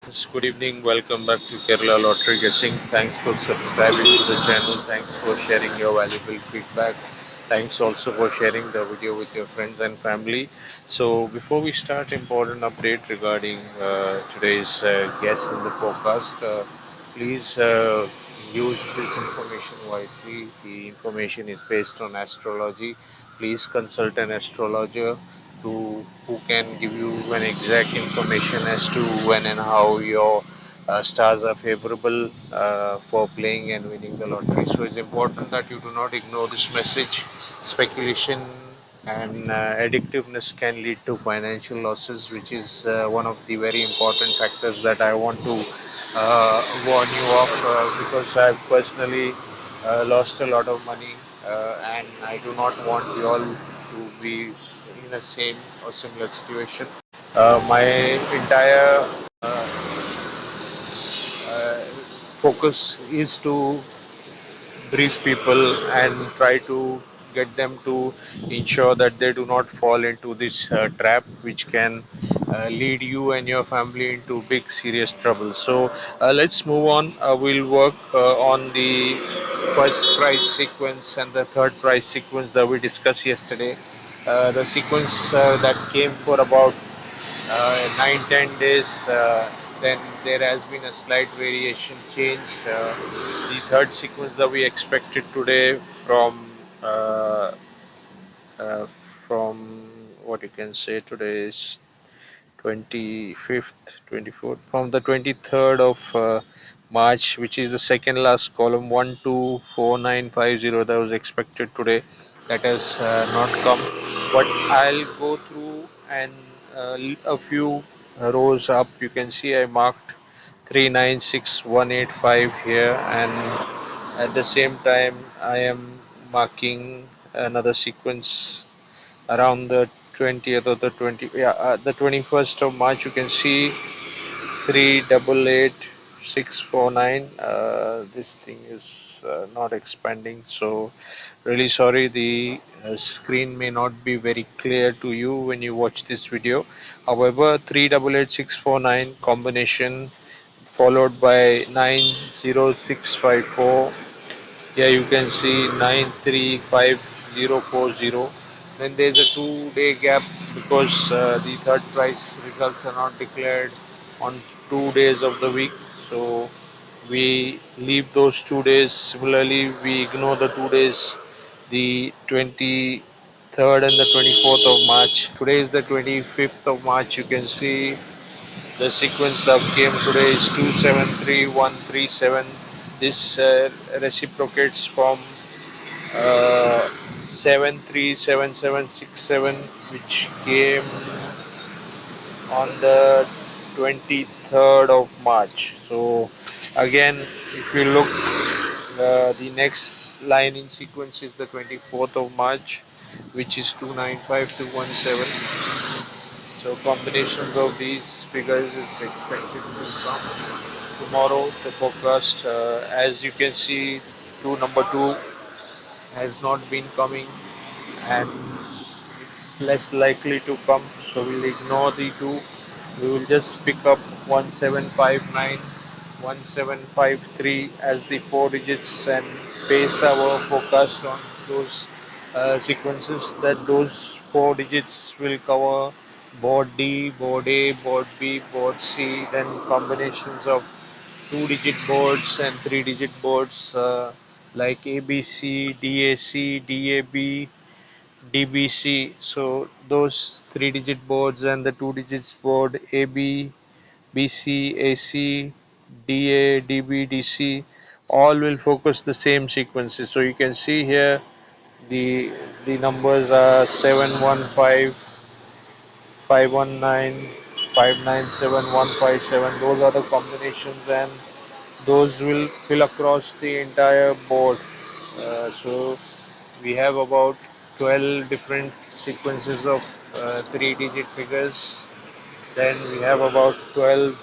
Good evening. Welcome back to Kerala Lottery Guessing. Thanks for subscribing to the channel. Thanks for sharing your valuable feedback. Thanks also for sharing the video with your friends and family. So, before we start, important update regarding today's guess in the forecast. Please use this information wisely. The information is based on astrology. Please consult an astrologer who can give you an exact information as to when and how your stars are favorable for playing and winning the lottery. So it's important that you do not ignore this message. Speculation and addictiveness can lead to financial losses, which is one of the very important factors that I want to warn you of, because I've personally lost a lot of money, and I do not want you all to be in the same or similar situation. My entire uh, focus is to brief people and try to get them to ensure that they do not fall into this trap, which can lead you and your family into big serious trouble. So let's move on. We'll work on the first price sequence and the third price sequence that we discussed yesterday. The sequence that came for about 9-10 days, then there has been a slight variation change. The third sequence that we expected today uh, uh, from what you can say today is 25th, 24th, from the 23rd of March, which is the second last column, 124950, that was expected today. That has not come, but I'll go through and a few rows up. You can see I marked 396185 here, and at the same time I am marking another sequence around the 20th or the 21st of March. You can see 388649. This thing is not expanding, so really sorry. The screen may not be very clear to you when you watch this video. However, 388649 combination followed by 90654. Here you can see 935040. Then there's a 2 day gap because the third price results are not declared on 2 days of the week. So we leave those 2 days. Similarly, we ignore the 2 days, the 23rd and the 24th of March. Today is the 25th of March. You can see the sequence that came today is 273137. This reciprocates from 737767, which came on the 23rd of March. So again, if you look, the next line in sequence is the 24th of March, which is 295217. So combinations of these figures is expected to come tomorrow. The forecast, as you can see, number two has not been coming, and it's less likely to come. So we'll ignore the two. We will just pick up 1759, 1753 as the four digits and base our forecast on those sequences, that those four digits will cover board D, board A, board B, board C, then combinations of two-digit boards and three-digit boards, like ABC, DAC, DAB, DBC. So those three-digit boards and the two-digits board AB, BC, AC, DA, DB, DC, all will focus the same sequences. So you can see here the the numbers are 715, 519, 597, 157. Those are the combinations, and those will fill across the entire board. So we have about 12 different sequences of three-digit figures. Then we have about 12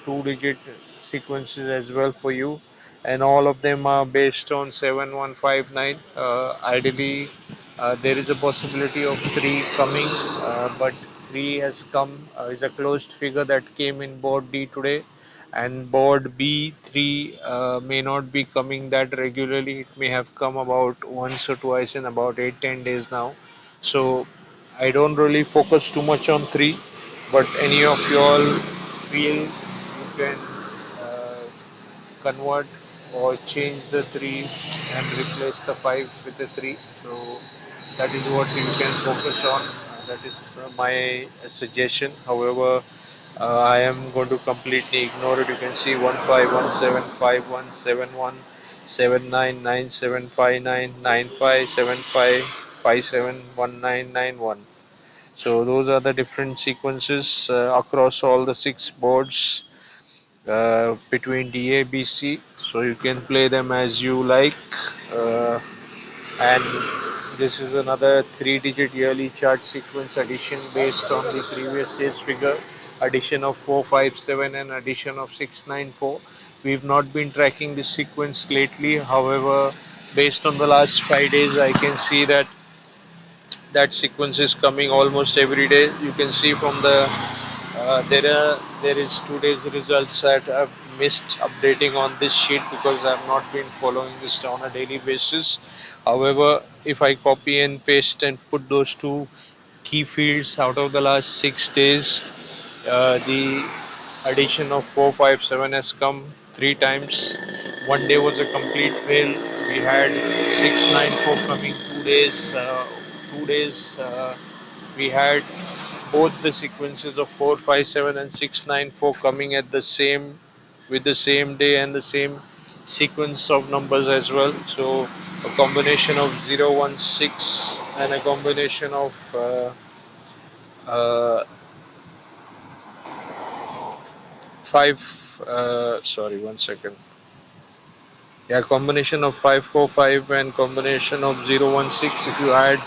two-digit sequences as well for you, and all of them are based on 7159. Ideally, there is a possibility of three coming, but 3 has come, is a closed figure that came in board D today, and board B3 may not be coming that regularly. It may have come about once or twice in about 8-10 days now. So I don't really focus too much on 3, but any of you all feel you can uh, convert or change the 3 and replace the 5 with the 3. So that is what you can focus on. That is my suggestion. However, I am going to completely ignore it. You can see 151751717997599575571991. So those are the different sequences across all the 6 boards between DABC. So you can play them as you like. And this is another 3-digit yearly chart sequence addition based on the previous day's figure, addition of 457 and addition of 694. We've not been tracking this sequence lately. However, based on the last 5 days, I can see that that sequence is coming almost every day. You can see from the there is today's results that I've missed updating on this sheet because I've not been following this on a daily basis. However, if I copy and paste and put those two key fields out of the last 6 days, the addition of 457 has come 3 times. One day was a complete fail. We had 694 coming 2 days. 2 days we had both the sequences of 457 and 694 coming at the same with the same day and the same sequence of numbers as well. So a combination of 016 and a combination of uh, 5 sorry, 1 second. Yeah, combination of 545 and combination of 016. If you add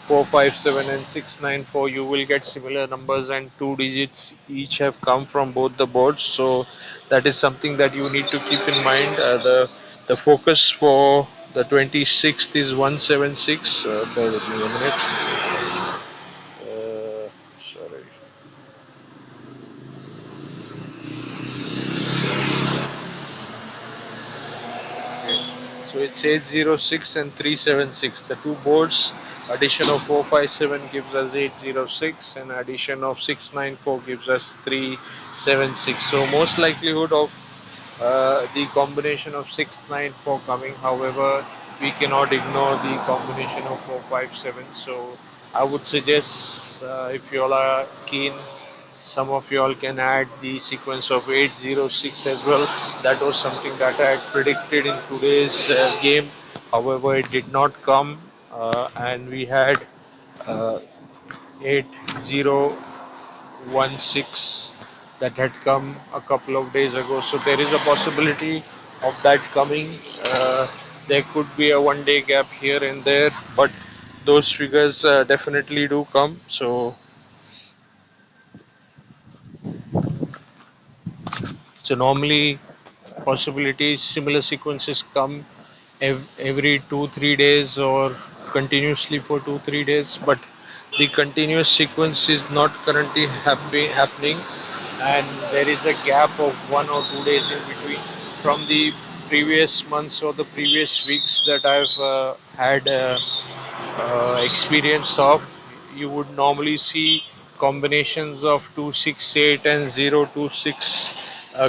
457 and 694, you will get similar numbers, and 2 digits each have come from both the boards. So that is something that you need to keep in mind. The focus for the 26th is 176. Bear with me a minute. Sorry. So it's 806 and 376. The two boards, addition of 457 gives us 806 and addition of 694 gives us 376. So most likelihood of the combination of 694 coming. However, we cannot ignore the combination of 457. So I would suggest if you all are keen, some of you all can add the sequence of 806 as well. That was something that I had predicted in today's game. However, it did not come, and we had 8016 that had come a couple of days ago. So there is a possibility of that coming. There could be a 1 day gap here and there, but those figures definitely do come. So normally possibilities similar sequences come every 2-3 days or continuously for 2-3 days, but the continuous sequence is not currently happening, and there is a gap of 1 or 2 days in between from the previous months or the previous weeks that I've had experience of. You would normally see combinations of 268 and 026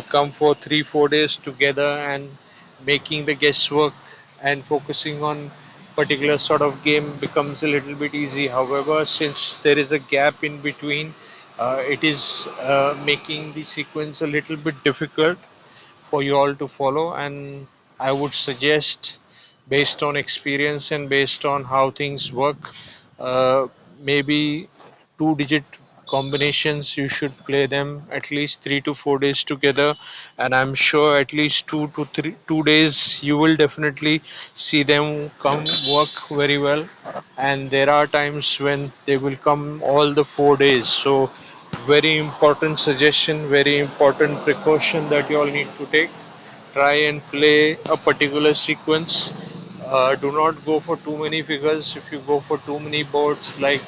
come for 3-4 days together, and making the guesswork and focusing on particular sort of game becomes a little bit easy. However, since there is a gap in between, it is making the sequence a little bit difficult for you all to follow. And I would suggest, based on experience and based on how things work, maybe 2 digit combinations you should play them at least 3 to 4 days together, and I'm sure at least 2 days you will definitely see them come work very well. And there are times when they will come all the 4 days. So very important suggestion, very important precaution that you all need to take. Try and play a particular sequence. Do not go for too many figures. If you go for too many boards, like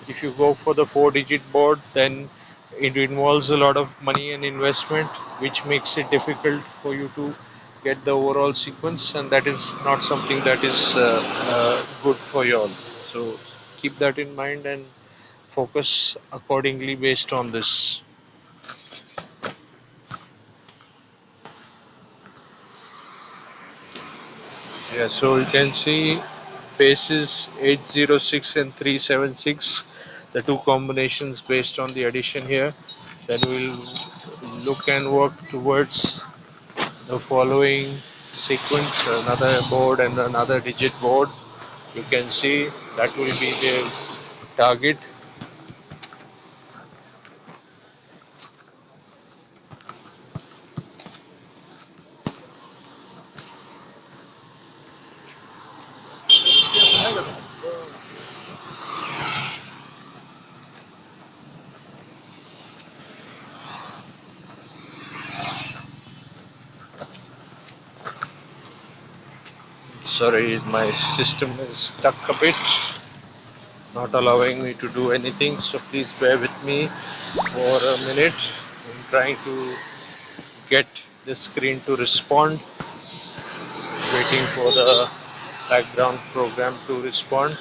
If you go for the 4-digit board, then it involves a lot of money and investment, which makes it difficult for you to get the overall sequence, and that is not something that is good for you all. So keep that in mind and focus accordingly based on this. Yeah, so you can see bases 806 and 376, the two combinations based on the addition here. Then we'll look and work towards the following sequence, another board and another digit board. You can see that will be the target. Sorry, my system is stuck a bit, not allowing me to do anything, so please bear with me for a minute. I'm trying to get the screen to respond, waiting for the background program to respond.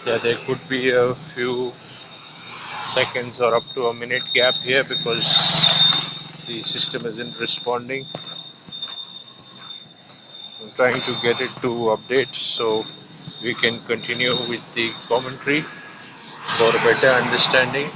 Yeah, there could be a few seconds or up to a minute gap here because the system isn't responding. I'm trying to get it to update so we can continue with the commentary for a better understanding.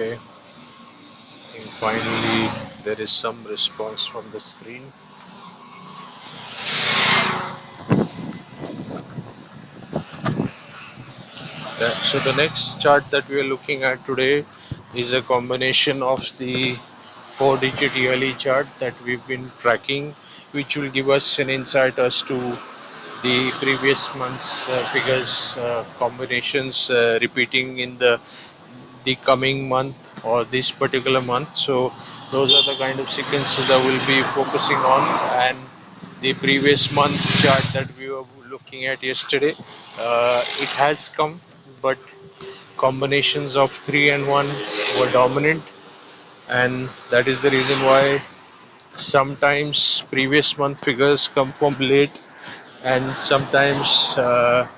Okay, and finally there is some response from the screen. Yeah, so the next chart that we are looking at today is a combination of the 4-digit yearly chart that we've been tracking, which will give us an insight as to the previous month's figures, combinations repeating in the coming month or this particular month. So those are the kind of sequences that we'll be focusing on. And the previous month chart that we were looking at yesterday, it has come, but combinations of 3 and 1 were dominant, and that is the reason why sometimes previous month figures come from late, and sometimes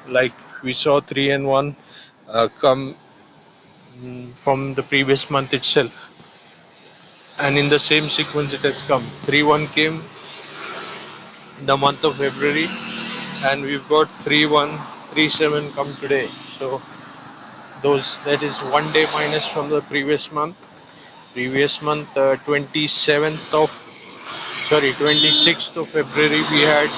like we saw 3 and 1 come from the previous month itself, and in the same sequence it has come. 3-1 came in the month of February, and we've got 3-1, 3-7 come today. So those, that is 1 day minus from the previous month. Previous month, 27th of, sorry, 26th of February, we had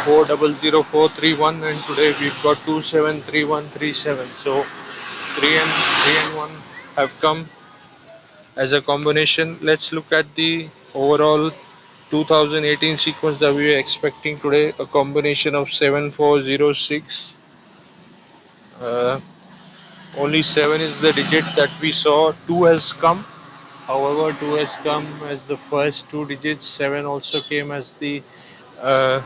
400431, and today we've got 273137. So 3 and 1 have come as a combination. Let's look at the overall 2018 sequence that we are expecting today. A combination of 7406. Uh, Only 7 is the digit that we saw. 2 has come. However, 2 has come as the first two digits. 7 also came as the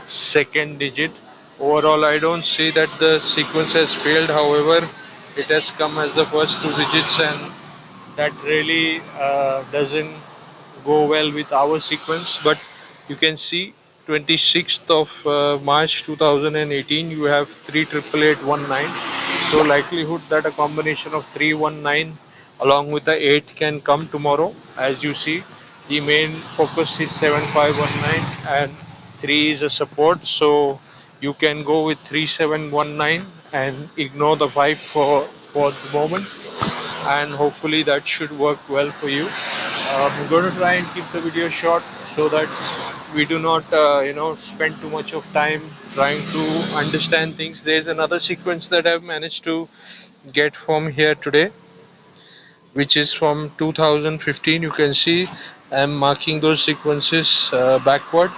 second digit. Overall, I don't see that the sequence has failed. However, it has come as the first two digits, and that really doesn't go well with our sequence. But you can see 26th of March 2018, you have 38819. So likelihood that a combination of 319 along with the 8 can come tomorrow. As you see, the main focus is 7519 and 3 is a support. So you can go with 3719 and ignore the 5 for the moment, and hopefully that should work well for you. I'm going to try and keep the video short so that we do not spend too much of time trying to understand things. There's another sequence that I've managed to get from here today. which is from 2015. You can see I'm marking those sequences backward.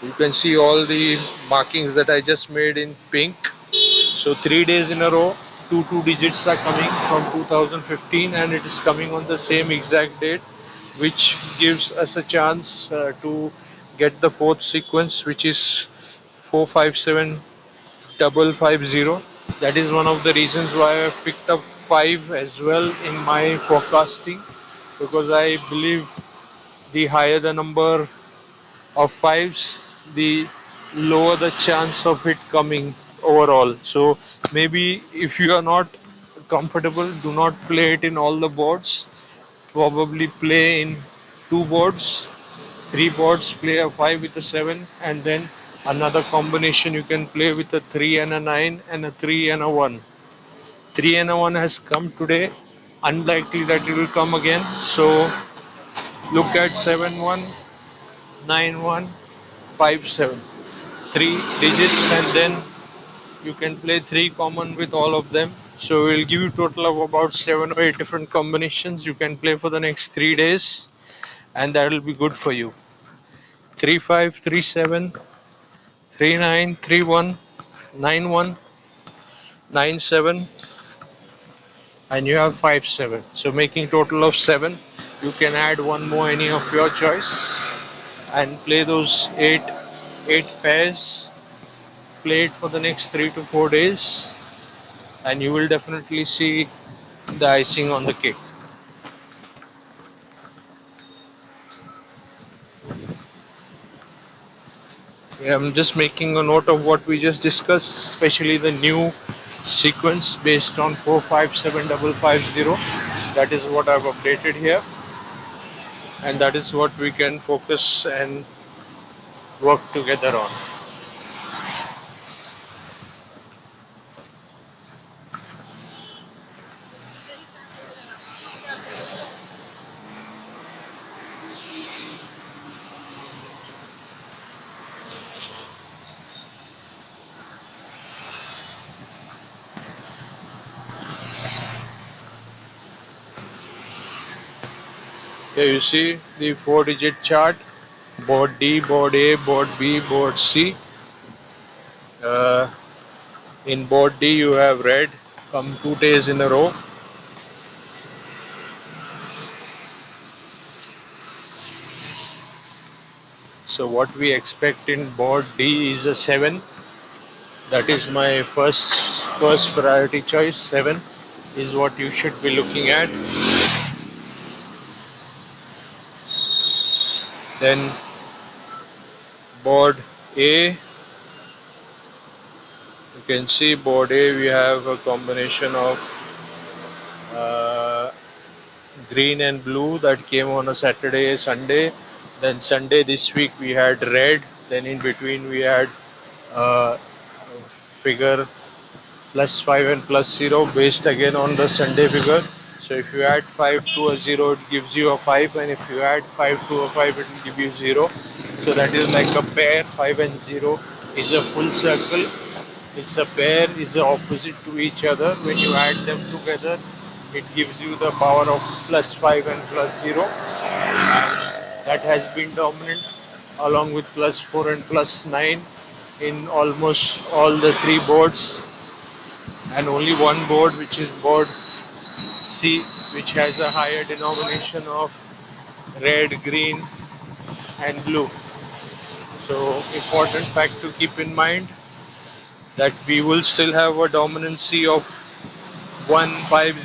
You can see all the markings that I just made in pink. So 3 days in a row, two digits are coming from 2015, and it is coming on the same exact date, which gives us a chance to get the fourth sequence, which is 457550. That is one of the reasons why I picked up 5 as well in my forecasting, because I believe the higher the number of fives, the lower the chance of it coming overall. So maybe if you are not comfortable, do not play it in all the boards. Probably play in 2 boards, 3 boards, play a 5 with a 7, and then another combination you can play with a 3 and a 9 and a 3 and a 1. 3 and a 1 has come today, unlikely that it will come again. So look at 719157, 3 digits, and then you can play 3 common with all of them. So we'll give you total of about 7 or 8 different combinations you can play for the next 3 days, and that will be good for you. 3537, 3931, 9197, and you have 57. So making total of 7. You can add one more, any of your choice, and play those eight pairs. Play it for the next 3 to 4 days, and you will definitely see the icing on the cake. Yeah, I'm just making a note of what we just discussed, especially the new sequence based on 457550. That is what I've updated here, and that is what we can focus and work together on. Here you see the 4 digit chart: board D, board A, board B, board C. Uh, in board D, you have red come 2 days in a row. So what we expect in board D is a 7. That is my first priority choice. 7 is what you should be looking at. Then board A, you can see board A we have a combination of uh, green and blue that came on a Saturday, Sunday. Then Sunday this week we had red. Then in between we had uh, figure +5 and +0 based again on the Sunday figure. So if you add 5 to a 0, it gives you a 5, and if you add 5 to a 5, it will give you 0. So that is like a pair. 5 and 0 is a full circle. It's a pair, is the opposite to each other. When you add them together, it gives you the power of +5 and +0. That has been dominant along with +4 and +9 in almost all the 3 boards, and only one board, which is board C, which has a higher denomination of red, green, and blue. So important fact to keep in mind, that we will still have a dominancy of 1 5